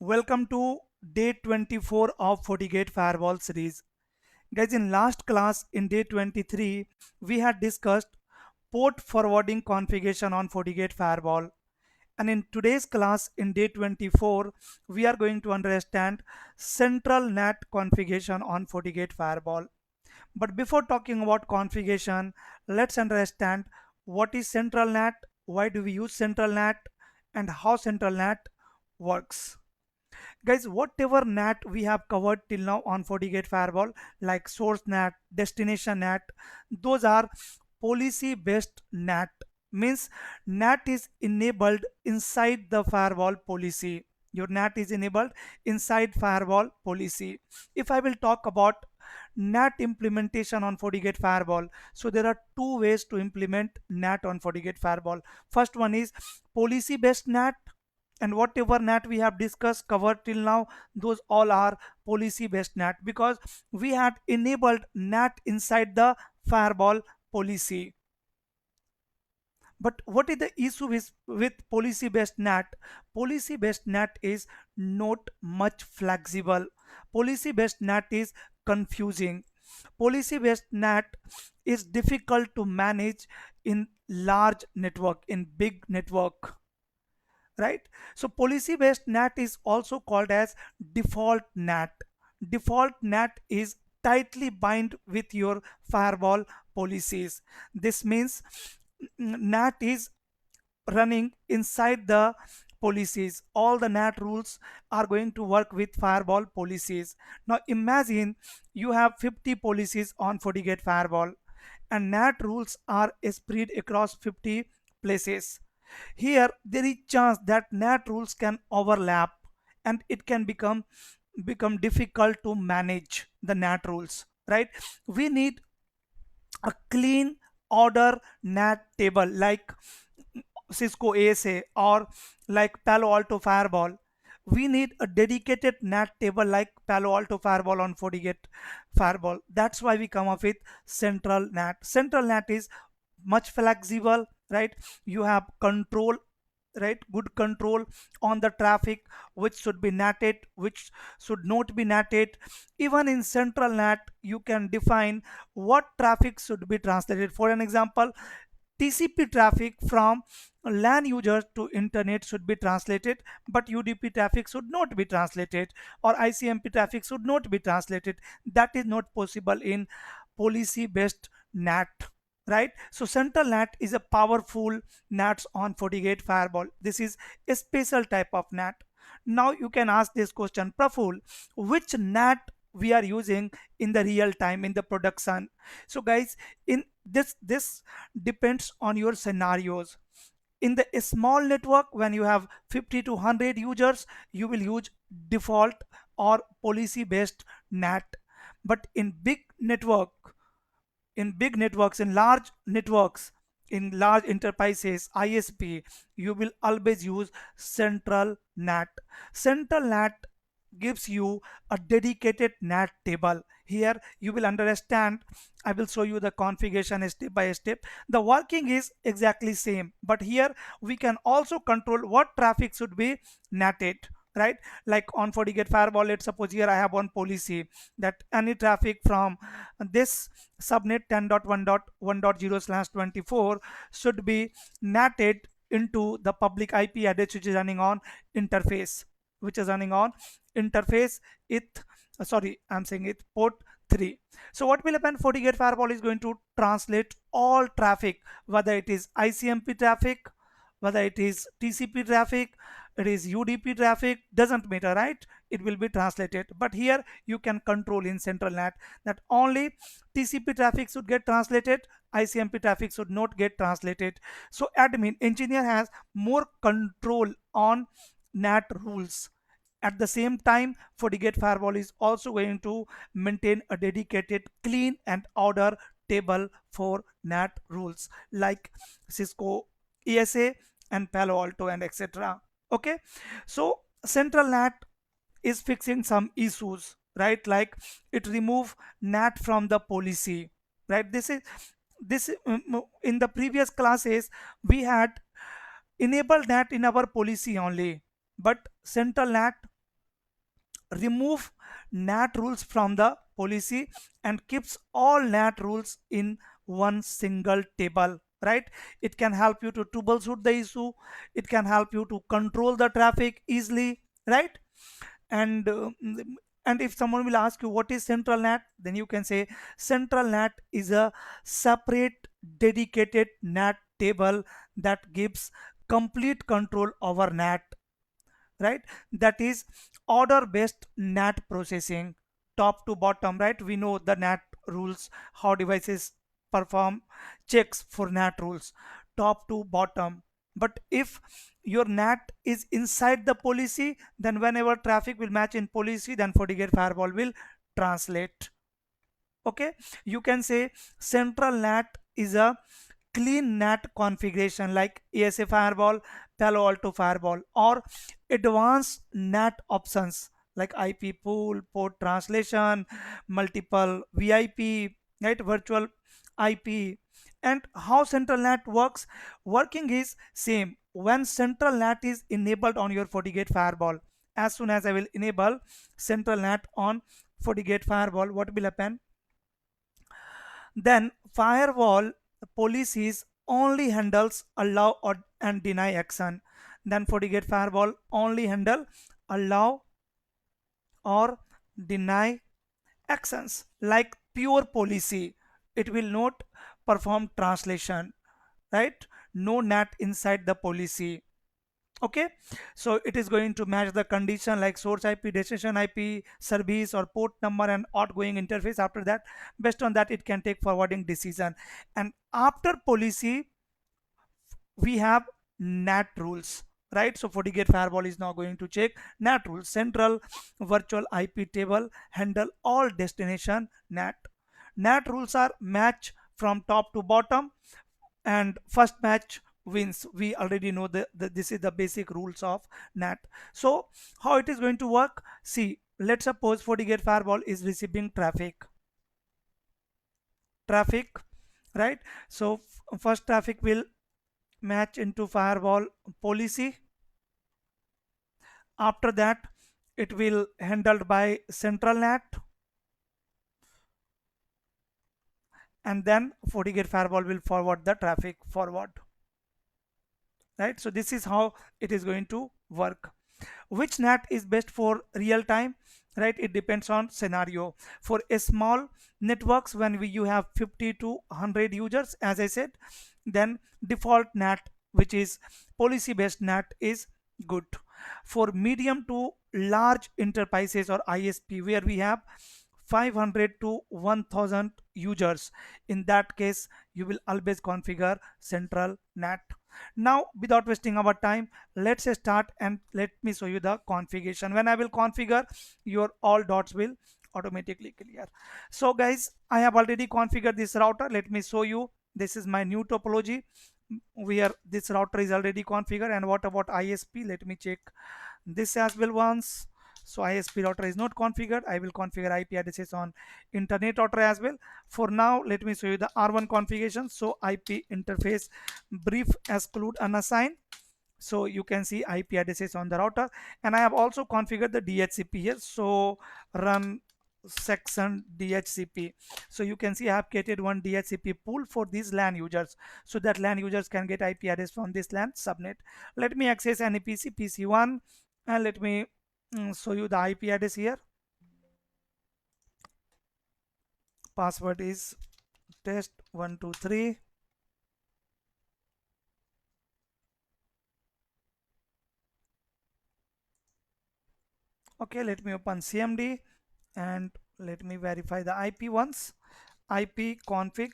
Welcome to day 24 of FortiGate Firewall series. Guys, in last class in day 23, we had discussed port forwarding configuration on FortiGate Firewall. And in today's class in day 24, we are going to understand central NAT configuration on FortiGate Firewall. But before talking about configuration, let's understand what is central NAT, why do we use central NAT, and how central NAT works. Guys, whatever NAT we have covered till now on FortiGate Firewall, like source NAT, destination NAT, those are policy based NAT. Means NAT is enabled inside the firewall policy. Your NAT is enabled inside firewall policy. If I will talk about NAT implementation on FortiGate Firewall, so there are two ways to implement NAT on FortiGate Firewall. First one is policy based NAT, and whatever NAT we have discussed covered till now, those all are policy based NAT because we had enabled NAT inside the firewall policy. But what is the issue with policy based NAT? Policy based NAT is not much flexible. Policy based NAT is confusing. Policy based NAT is difficult to manage in large network, in big network, right? So policy based NAT is also called as default NAT. Default NAT is tightly bind with your firewall policies. This means NAT is running inside the policies. All the NAT rules are going to work with firewall policies. Now imagine you have 50 policies on FortiGate Firewall and NAT rules are spread across 50 places. Here there is chance that NAT rules can overlap and it can become difficult to manage the NAT rules, right? We need a clean order NAT table like Cisco ASA or like Palo Alto Firewall. We need a dedicated NAT table like Palo Alto Firewall on FortiGate Firewall. That's why we come up with central NAT. Central NAT is much flexible, right? You have control, right? Good control on the traffic, which should be natted, which should not be natted. Even in central NAT you can define what traffic should be translated. For an example, TCP traffic from LAN users to internet should be translated, but UDP traffic should not be translated, or ICMP traffic should not be translated. That is not possible in policy based NAT, right? So central NAT is a powerful NATs on FortiGate Firewall. This is a special type of NAT. Now you can ask this question, Praful, which NAT we are using in the real time in the production? So guys, in this depends on your scenarios. In the small network, when you have 50 to 100 users, you will use default or policy based NAT. But in big networks, in large networks, in large enterprises, ISP, you will always use central NAT. Central NAT gives you a dedicated NAT table. Here you will understand. I will show you the configuration step by step. The working is exactly same, but here we can also control what traffic should be NATed, right? Like on FortiGate Firewall, let's suppose here I have one policy that any traffic from this subnet 10.1.1.0/24 should be NATed into the public IP address which is running on interface, it sorry, I'm saying it port 3. So what will happen? FortiGate Firewall is going to translate all traffic, whether it is ICMP traffic, whether it is TCP traffic, it is UDP traffic, doesn't matter, right? It will be translated. But here you can control in central NAT that only TCP traffic should get translated, ICMP traffic should not get translated. So admin engineer has more control on NAT rules. At the same time, FortiGate Firewall is also going to maintain a dedicated clean and order table for NAT rules like Cisco ESA and Palo Alto and etc. Okay, so central NAT is fixing some issues, right? Like it remove NAT from the policy, right? In the previous classes we had enabled NAT in our policy only, but central NAT remove NAT rules from the policy and keeps all NAT rules in one single table, right? It can help you to troubleshoot the issue, it can help you to control the traffic easily, right? and uh, and if someone will ask you what is central NAT, then you can say central NAT is a separate dedicated NAT table that gives complete control over NAT, right? That is order based NAT processing, top to bottom, right? We know the NAT rules, how devices perform checks for NAT rules, top to bottom. But if your NAT is inside the policy, then whenever traffic will match in policy, then FortiGate firewall will translate. Okay, you can say central NAT is a clean NAT configuration like ASA firewall, Palo Alto firewall, or advanced NAT options like IP pool, port translation, multiple VIP, right, virtual IP. And how central NAT works? Working is same. When central NAT is enabled on your FortiGate firewall, as soon as I will enable central NAT on FortiGate firewall, what will happen? Then firewall policies only handles allow or and deny action. Then FortiGate firewall only handle allow or deny actions like pure policy. It will not perform translation, right? No NAT inside the policy. Okay, so it is going to match the condition like source IP, destination IP, service or port number and outgoing interface. After that, based on that, it can take forwarding decision. And after policy, we have NAT rules, right? So FortiGate firewall is now going to check NAT rules. Central virtual IP table handle all destination NAT. NAT rules are match from top to bottom, and first match wins. We already know this is the basic rules of NAT. So how it is going to work? See, let's suppose FortiGate firewall is receiving traffic, right? So first traffic will match into firewall policy. After that, it will handled by central NAT, and then FortiGate firewall will forward the traffic forward, right? So this is how it is going to work. Which NAT is best for real time, right? It depends on scenario. For a small networks, when you have 50 to 100 users, as I said, then default NAT, which is policy based NAT, is good. For medium to large enterprises or ISP, where we have 500 to 1000 users, in that case you will always configure central NAT. Now without wasting our time, let's start and let me show you the configuration. When I will configure, your all dots will automatically clear. So guys, I have already configured this router. Let me show you. This is my new topology where this router is already configured. And what about ISP? Let me check this as well once. So ISP router is not configured. I will configure IP addresses on internet router as well. For now, let me show you the R1 configuration. So IP interface brief exclude unassigned. So you can see IP addresses on the router, and I have also configured the DHCP here. So run section DHCP. So you can see I have created one DHCP pool for these LAN users, so that LAN users can get IP address from this LAN subnet. Let me access any PC1, and let me show you the IP address here. Password is test123. Okay, let me open CMD and let me verify the IP once. IP config,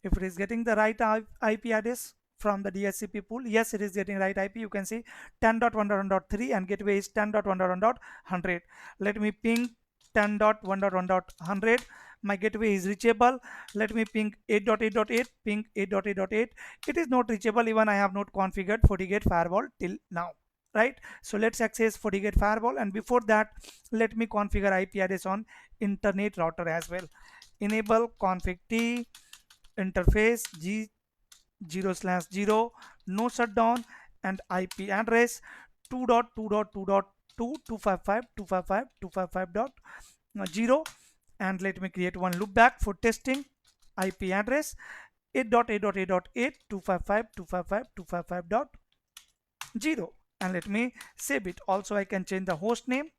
if it is getting the right IP address from the DHCP pool, yes, it is getting right IP. You can see 10.1.1.3 and gateway is 10.1.1.100. Let me ping 10.1.1.100. My gateway is reachable. Let me ping 8.8.8, ping 8.8.8. It is not reachable, even I have not configured FortiGate firewall till now, right? So let's access FortiGate firewall, and before that, let me configure IP address on internet router as well. Enable config T interface G 0/0, no shutdown, and IP address 2.2.2.2.255.255.255.0, and let me create one loopback for testing. IP address 8.8.8.8.255.255.255.0, and let me save it. Also I can change the host name,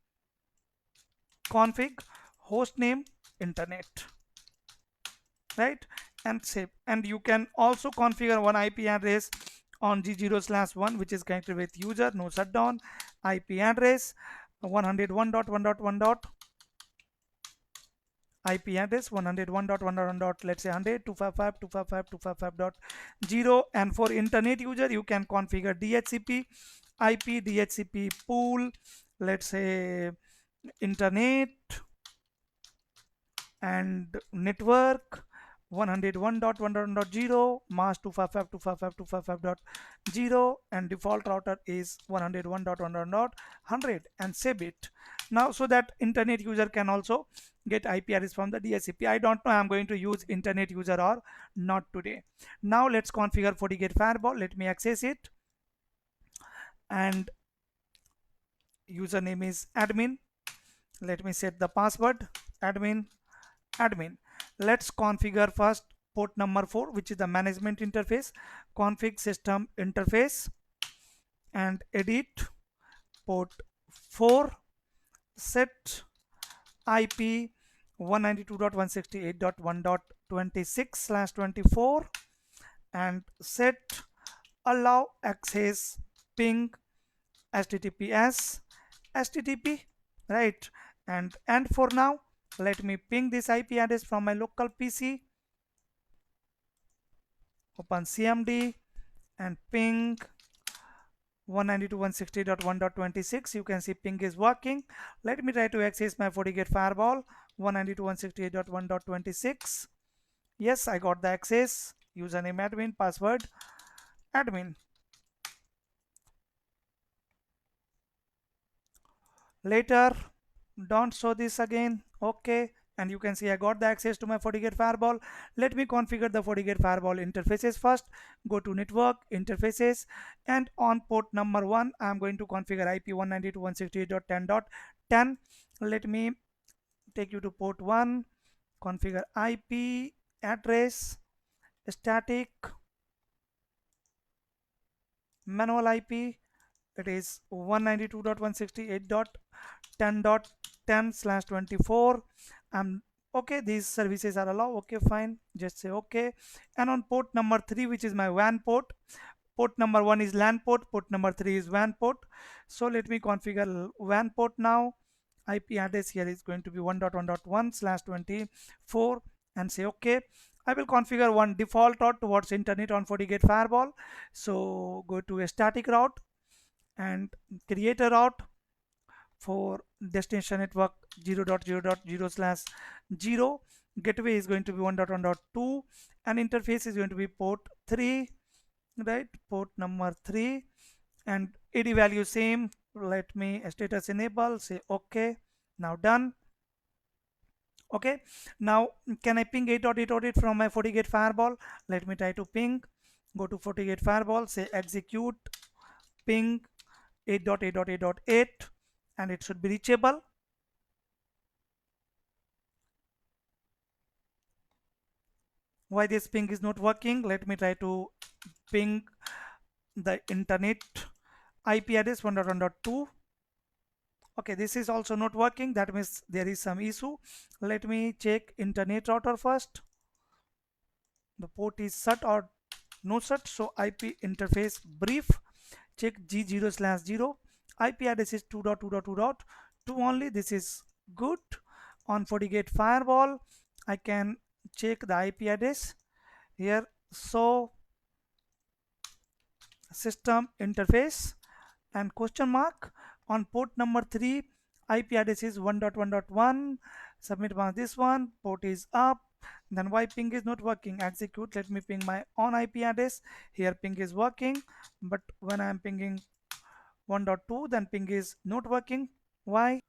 config host name internet, right, and save. And you can also configure one IP address on G0/1 which is connected with user, no shutdown. IP address 101.1.1. IP address 101.1.1. Let's say 100.255.255.255.0. And for internet user you can configure DHCP IP, DHCP pool, let's say internet and network 101.1.0, mask 255.255.255.0, and default router is 101.1.100, and save it now, so that internet user can also get IP address from the DHCP. I don't know I'm going to use internet user or not today. Now let's configure FortiGate Firewall. Let me access it, and username is admin. Let me set the password admin. Let's configure first port number 4, which is the management interface. Config system interface and edit port 4, set IP 192.168.1.26/24, and set allow access ping HTTPS HTTP, right. And for now let me ping this IP address from my local PC. Open CMD and ping 192.168.1.26. You can see ping is working. Let me try to access my FortiGate Firewall 192.168.1.26. Yes, I got the access. Username admin, password admin. Later, don't show this again. Okay, and you can see I got the access to my FortiGate Firewall. Let me configure the FortiGate Firewall interfaces first. Go to network interfaces, and on port number 1 I am going to configure IP 192.168.10.10. let me take you to port 1. Configure IP address static manual IP. It is 192.168.10.10/24. Okay, these services are allowed. Okay, fine, just say okay. And on port number 3, which is my WAN port, port number 1 is LAN port, port number 3 is WAN port. So let me configure WAN port now. IP address here is going to be 1.1.1/24, and say okay. I will configure one default route towards internet on FortiGate Firewall. So go to a static route and create a route for destination network 0.0.0/0. Gateway is going to be 1.1.2, and interface is going to be port 3, right, port number 3, and AD value same. Let me status enable, say okay. Now done. Okay, now can I ping 8.8.8 from my FortiGate Firewall? Let me try to ping. Go to FortiGate Firewall, say execute ping 8.8.8.8, and it should be reachable. Why this ping is not working? Let me try to ping the internet IP address 1.1.2. Okay, this is also not working. That means there is some issue. Let me check internet router first. The port is shut or no shut. So IP interface brief, check G0/0. IP address is 2.2.2.2 only. This is good. On FortiGate Firewall I can check the IP address here. So system interface and question mark. On port number 3 IP address is 1.1.1. submit on this one. Port is up. Then why ping is not working? Execute. Let me ping my own IP address. Here ping is working, but when I am pinging 1.2, then ping is not working. Why?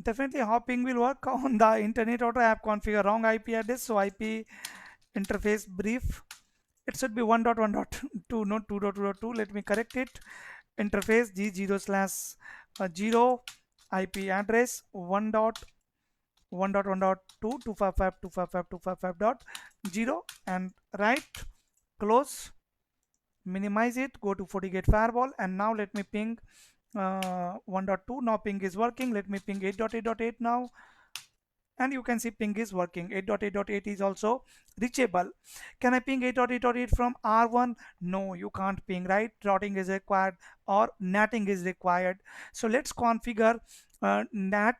Definitely how ping will work on the internet router. I have configured wrong IP address. So IP interface brief, it should be 1.1.2, not 2.2.2. Let me correct it. interface G0 slash 0 IP address 1.1.1.2.255.255.255 dot 0 and right close, minimize it, go to FortiGate Firewall, and now let me ping 1.2. Now ping is working. Let me ping 8.8.8 now, and you can see ping is working. 8.8.8 is also reachable. Can I ping 8.8.8 from R1? No, you can't ping, right? Routing is required or NATing is required. So let's configure NAT,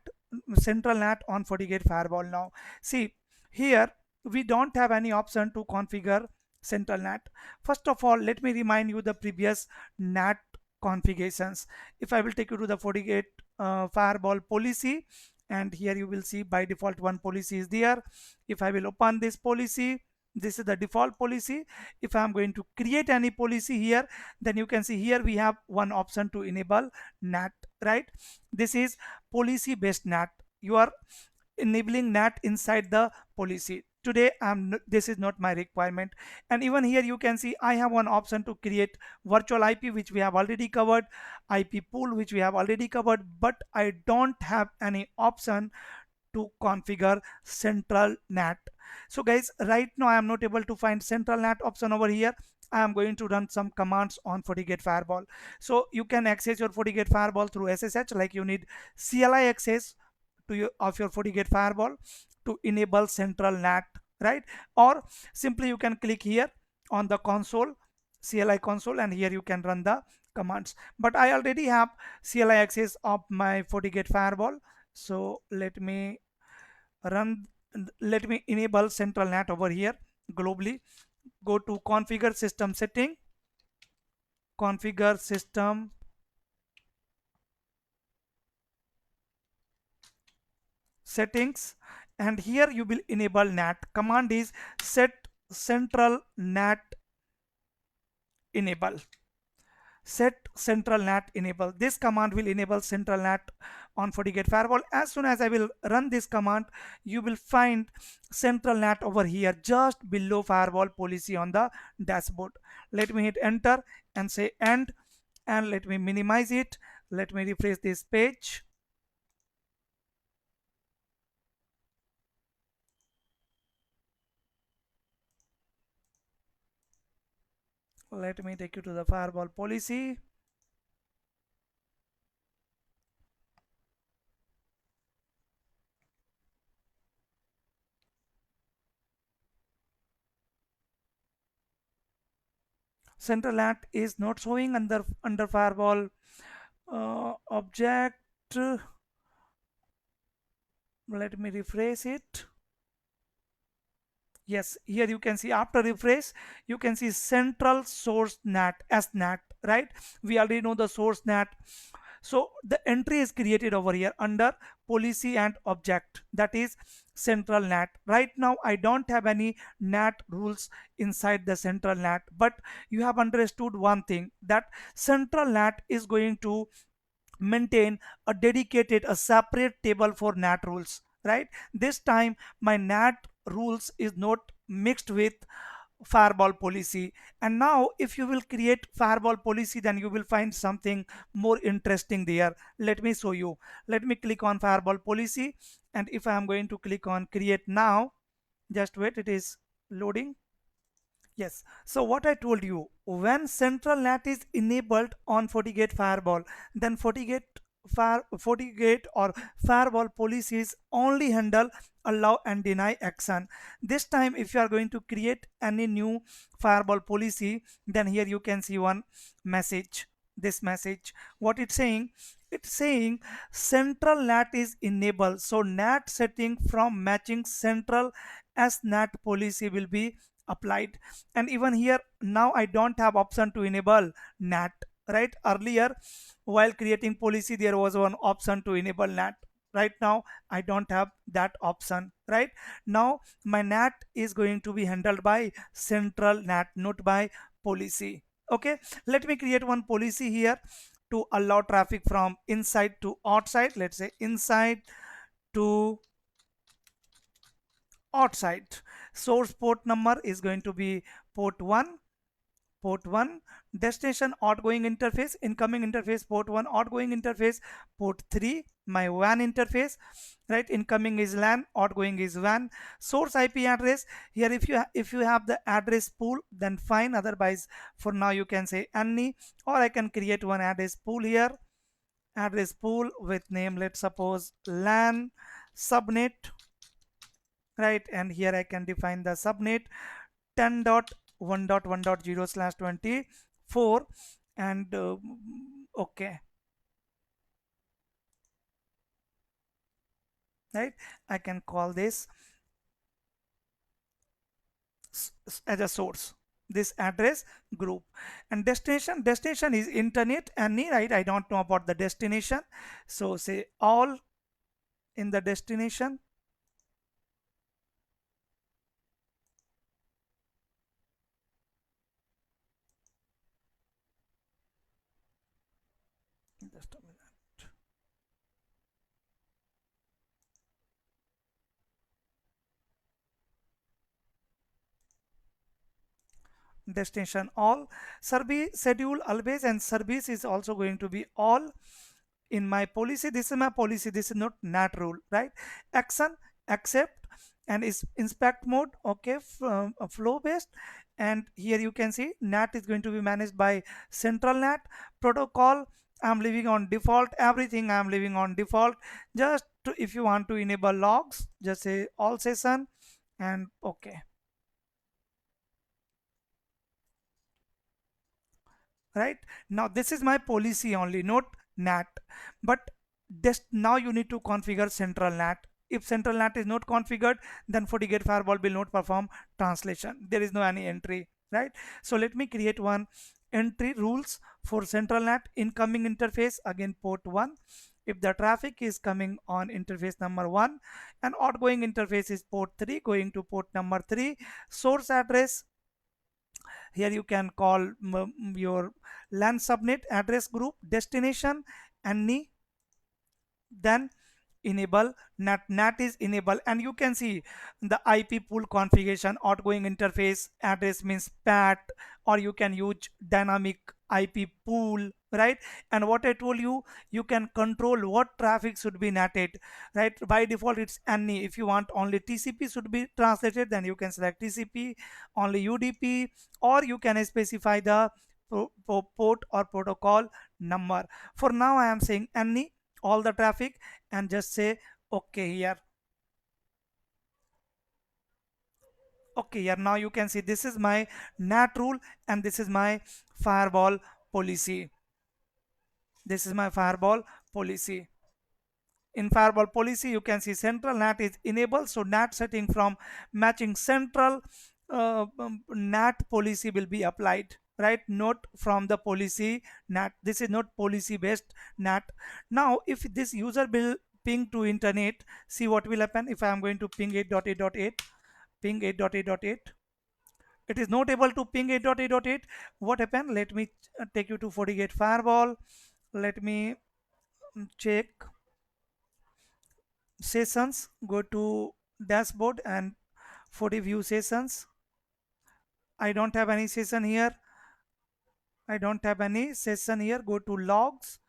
central NAT on FortiGate Firewall now. See, here we don't have any option to configure central NAT. First of all, let me remind you the previous NAT configurations. If I will take you to the FortiGate Firewall policy, and here you will see by default one policy is there. If I will open this policy, this is the default policy. If I am going to create any policy here, then you can see here we have one option to enable NAT, right? This is policy based NAT. You are enabling NAT inside the policy. Today this is not my requirement. And even here you can see I have one option to create virtual IP, which we have already covered, IP pool, which we have already covered, but I don't have any option to configure central NAT. So guys, right now I am not able to find central NAT option over here. I am going to run some commands on FortiGate Firewall. So you can access your FortiGate Firewall through SSH, like you need CLI access to your FortiGate Firewall to enable central NAT, right? Or simply you can click here on the console, CLI console, and here you can run the commands. But I already have CLI access of my FortiGate Firewall, so run let me enable central NAT over here globally. Go to configure system setting, configure system settings, and here you will enable NAT. Command is set central NAT enable. Set central NAT enable. This command will enable central NAT on FortiGate Firewall. As soon as I will run this command, you will find central NAT over here just below firewall policy on the dashboard. Let me hit enter and say end, and let me minimize it. Let me refresh this page. Let me take you to the firewall policy. Central NAT is not showing under firewall object. Let me refresh it. Yes, here you can see after refresh, you can see central source NAT as NAT, right? We already know the source NAT. So the entry is created over here under policy and object, that is central NAT. Right now I don't have any NAT rules inside the central NAT, but you have understood one thing, that central NAT is going to maintain a separate table for NAT rules, right? This time my NAT rules is not mixed with firewall policy. And now if you will create firewall policy, then you will find something more interesting there. Let me show you. Let me click on firewall policy, and if I am going to click on create now, just wait, it is loading. Yes, so what I told you, when central NAT is enabled on FortiGate Firewall, then FortiGate or firewall policies only handle allow and deny action. This time if you are going to create any new firewall policy, then here you can see one message. This message, what it's saying, it's saying central NAT is enabled, so NAT setting from matching central as NAT policy will be applied. And even here now I don't have option to enable NAT, right? Earlier while creating policy there was one option to enable NAT. Right now I don't have that option. Right now my NAT is going to be handled by central NAT, not by policy. Okay, let me create one policy here to allow traffic from inside to outside. Let's say inside to outside. Source port number is going to be port 1, port 1, destination outgoing interface, incoming interface port 1, outgoing interface port 3, my WAN interface, right? Incoming is LAN, outgoing is WAN. Source IP address, here if you have the address pool then fine, otherwise for now you can say any, or I can create one address pool here, address pool with name, let's suppose LAN subnet, right? And here I can define the subnet 10.1.1.0/24, and okay, right? I can call this as a source, this address group. And destination is internet any, right? I don't know about the destination, so say all in the destination. Just a minute. Destination all, service schedule always, and service is also going to be all. In my policy, this is my policy, this is not NAT rule, right? Action, accept, and is inspect mode, okay, flow based. And here you can see NAT is going to be managed by central NAT. Protocol, I'm leaving on default, everything I'm leaving on default. Just if you want to enable logs, just say all session, and okay, right? Now this is my policy only, not NAT. But just now you need to configure central NAT. If central NAT is not configured, then FortiGate Firewall will not perform translation. There is no any entry, right? So let me create one entry rules for central NAT. Incoming interface, again port 1. If the traffic is coming on interface number 1, and outgoing interface is port 3 going to port number 3. Source address, here you can call your LAN subnet address group. Destination any, then enable NAT. NAT is enable, and you can see the IP pool configuration. Outgoing interface address means PAT, or you can use dynamic IP pool, right? And what I told you, you can control what traffic should be NATed, right? By default it's any. If you want only TCP should be translated, then you can select TCP, only UDP, or you can specify the port or protocol number. For now I am saying any, all the traffic, and just say okay here. Okay, here now you can see this is my NAT rule, and this is my firewall policy. This is my firewall policy. In firewall policy you can see central NAT is enabled, so NAT setting from matching central NAT policy will be applied, right? Not from the policy NAT. This is not policy based NAT. Now if this user will ping to internet, see what will happen. If I am going to ping 8.8.8, ping 8.8.8, it is not able to ping 8.8.8. What happened? Let me take you to FortiGate Firewall. Let me check sessions, go to dashboard and FortiView sessions. I don't have any session here. I don't have any session here. Go to logs,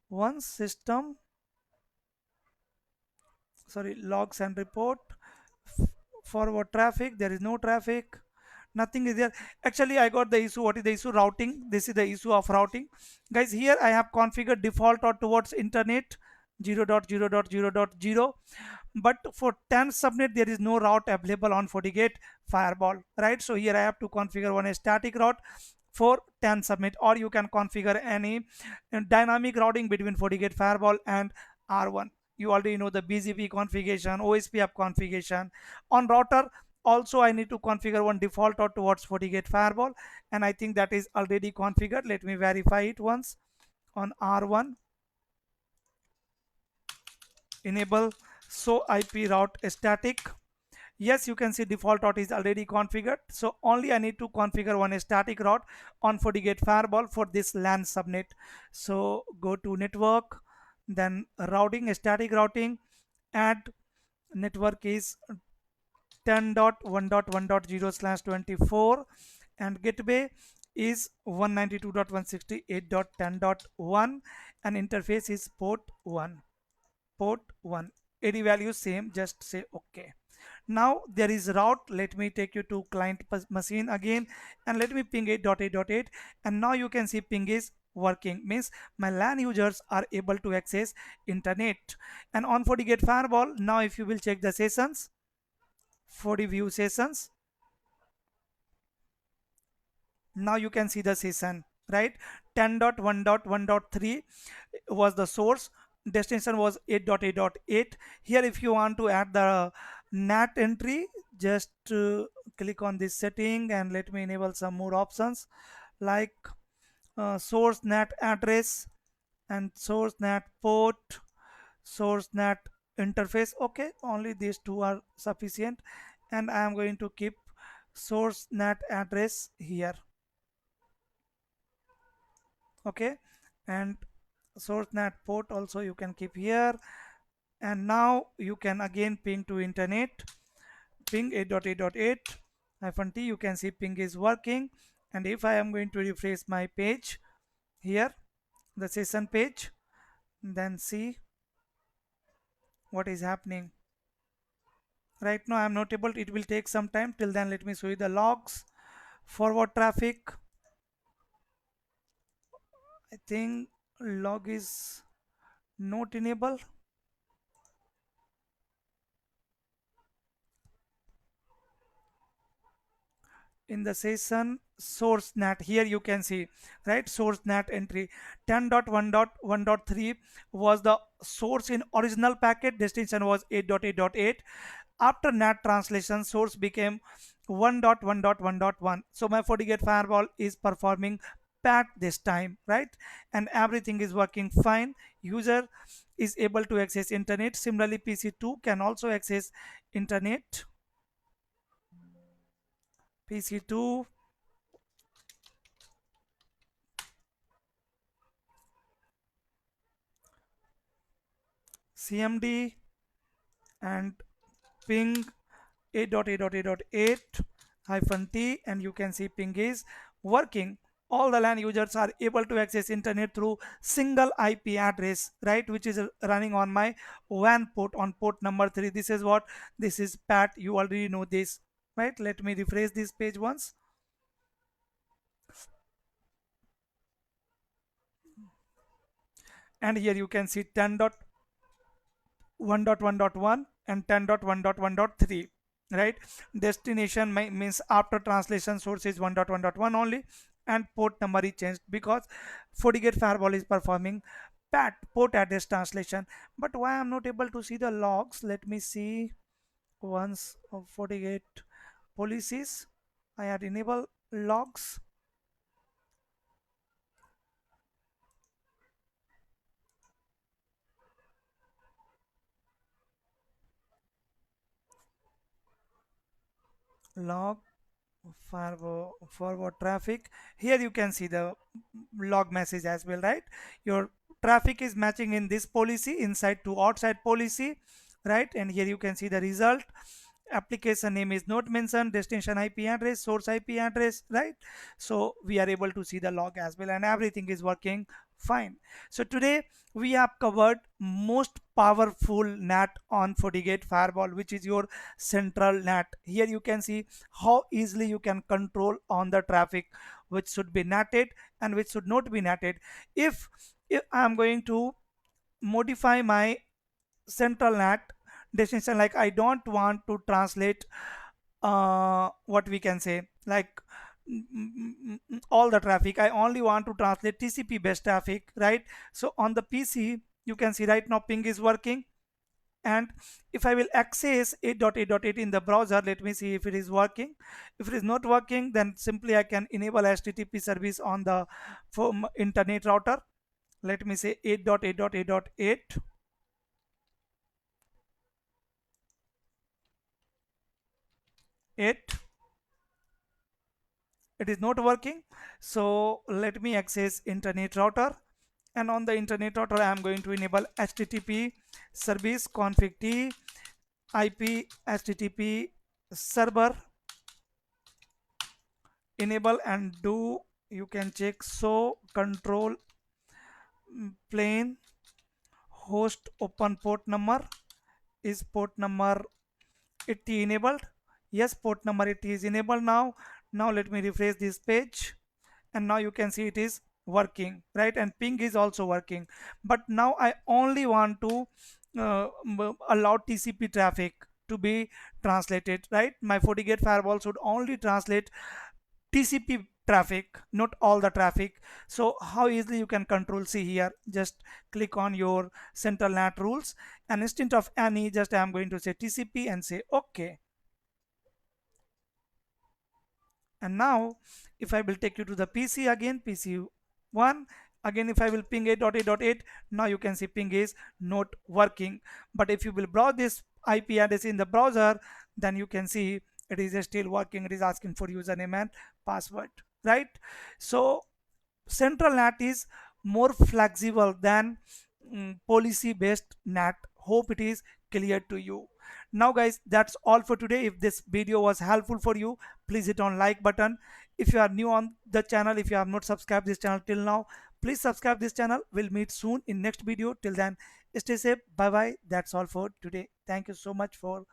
one system, sorry, logs and report. Forward traffic, there is no traffic, nothing is there. Actually I got the issue. What is the issue? Routing. This is the issue of routing, guys. Here I have configured default or towards internet 0.0.0.0, but for 10 subnet there is no route available on FortiGate Firewall, right? So here I have to configure one static route for 10 subnet, or you can configure any dynamic routing between FortiGate Firewall and R1. You already know the BGP configuration, OSPF configuration. On router also I need to configure one default or towards FortiGate Firewall, and I think that is already configured. Let me verify it once. On R1, enable show IP route static. Yes, you can see default route is already configured, so only I need to configure one static route on FortiGate Firewall for this LAN subnet. So go to network, then routing, static routing, add network is 10.1.1.0/24, and gateway is 192.168.10.1 and interface is port 1. Port 1. AD value same, just say OK. Now there is route. Let me take you to client machine again and let me ping 8.8.8, and now you can see ping is working, means my LAN users are able to access internet. And on FortiGate Firewall, now if you will check the sessions, FortiView sessions, now you can see the session, right? 10.1.1.3 was the source, destination was 8.8.8. Here if you want to add the NAT entry, just click on this setting and let me enable some more options like source NAT address and source NAT port, source NAT interface. Okay, only these two are sufficient, and I am going to keep source NAT address here. Okay, and source NAT port also you can keep here. And now you can again ping to internet, ping 8.8.8 hyphen t. You can see ping is working. And if I am going to refresh my page here, the session page, then see what is happening. Right now I am not able to, it will take some time. Till then let me show you the logs. Forward traffic, I think log is not enabled. In the session source NAT, here you can see, right, source NAT entry 10.1.1.3 was the source in original packet, destination was 8.8.8. After NAT translation, source became 1.1.1.1. so my FortiGate firewall is performing pat this time, right? And everything is working fine. User is able to access internet. Similarly PC2 can also access internet. PC2, CMD, and ping 8.8.8.8 hyphen t, and you can see ping is working. All the LAN users are able to access internet through single IP address, right, which is running on my WAN port on port number 3. This is what, this is pat, you already know this, right? Let me refresh this page once, and here you can see 10.1.1.1 and 10.1.1.3, right? Destination means after translation source is 1.1.1 only, and port number is changed because FortiGate firewall is performing pat port address translation. But why I'm not able to see the logs? Let me see once of FortiGate policies. I had enable logs. Log forward traffic. Here you can see the log message as well, right? Your traffic is matching in this policy, inside to outside policy, right? And here you can see the result. Application name is not mentioned, destination IP address, source IP address, right? So we are able to see the log as well, and everything is working fine. So today we have covered most powerful NAT on FortiGate firewall, which is your central NAT. Here you can see how easily you can control on the traffic, which should be NATed and which should not be NATed. If I am going to modify my central NAT destination, like I don't want to translate what we can say, like all the traffic, I only want to translate TCP based traffic, right? So on the PC you can see right now ping is working, and if I will access 8.8.8 in the browser, let me see if it is working. If it is not working, then simply I can enable HTTP service on the internet router. Let me say 8.8.8.8. It is not working, so let me access internet router, and on the internet router I am going to enable HTTP service config t IP HTTP server enable and do You can check. So control plane host open port number is port number 80 enabled. Yes, port number 80 is enabled now. Now let me refresh this page, and now you can see it is working, right? And ping is also working. But now I only want to allow TCP traffic to be translated, right? My FortiGate firewall should only translate TCP traffic, not all the traffic. So how easily you can control? See here, just click on your central NAT rules, and instead of any, just I am going to say TCP and say OK. And now if I will take you to the PC again, PC1, again if I will ping 8.8.8, now you can see ping is not working. But if you will browse this IP address in the browser, then you can see it is still working. It is asking for username and password, right? So central NAT is more flexible than policy based NAT. Hope it is clear to you. Now guys, that's all for today. If this video was helpful for you, please hit on like button. If you are new on the channel, if you have not subscribed this channel till now, please subscribe this channel. We'll meet soon in next video. Till then, stay safe. Bye bye. That's all for today. Thank you so much for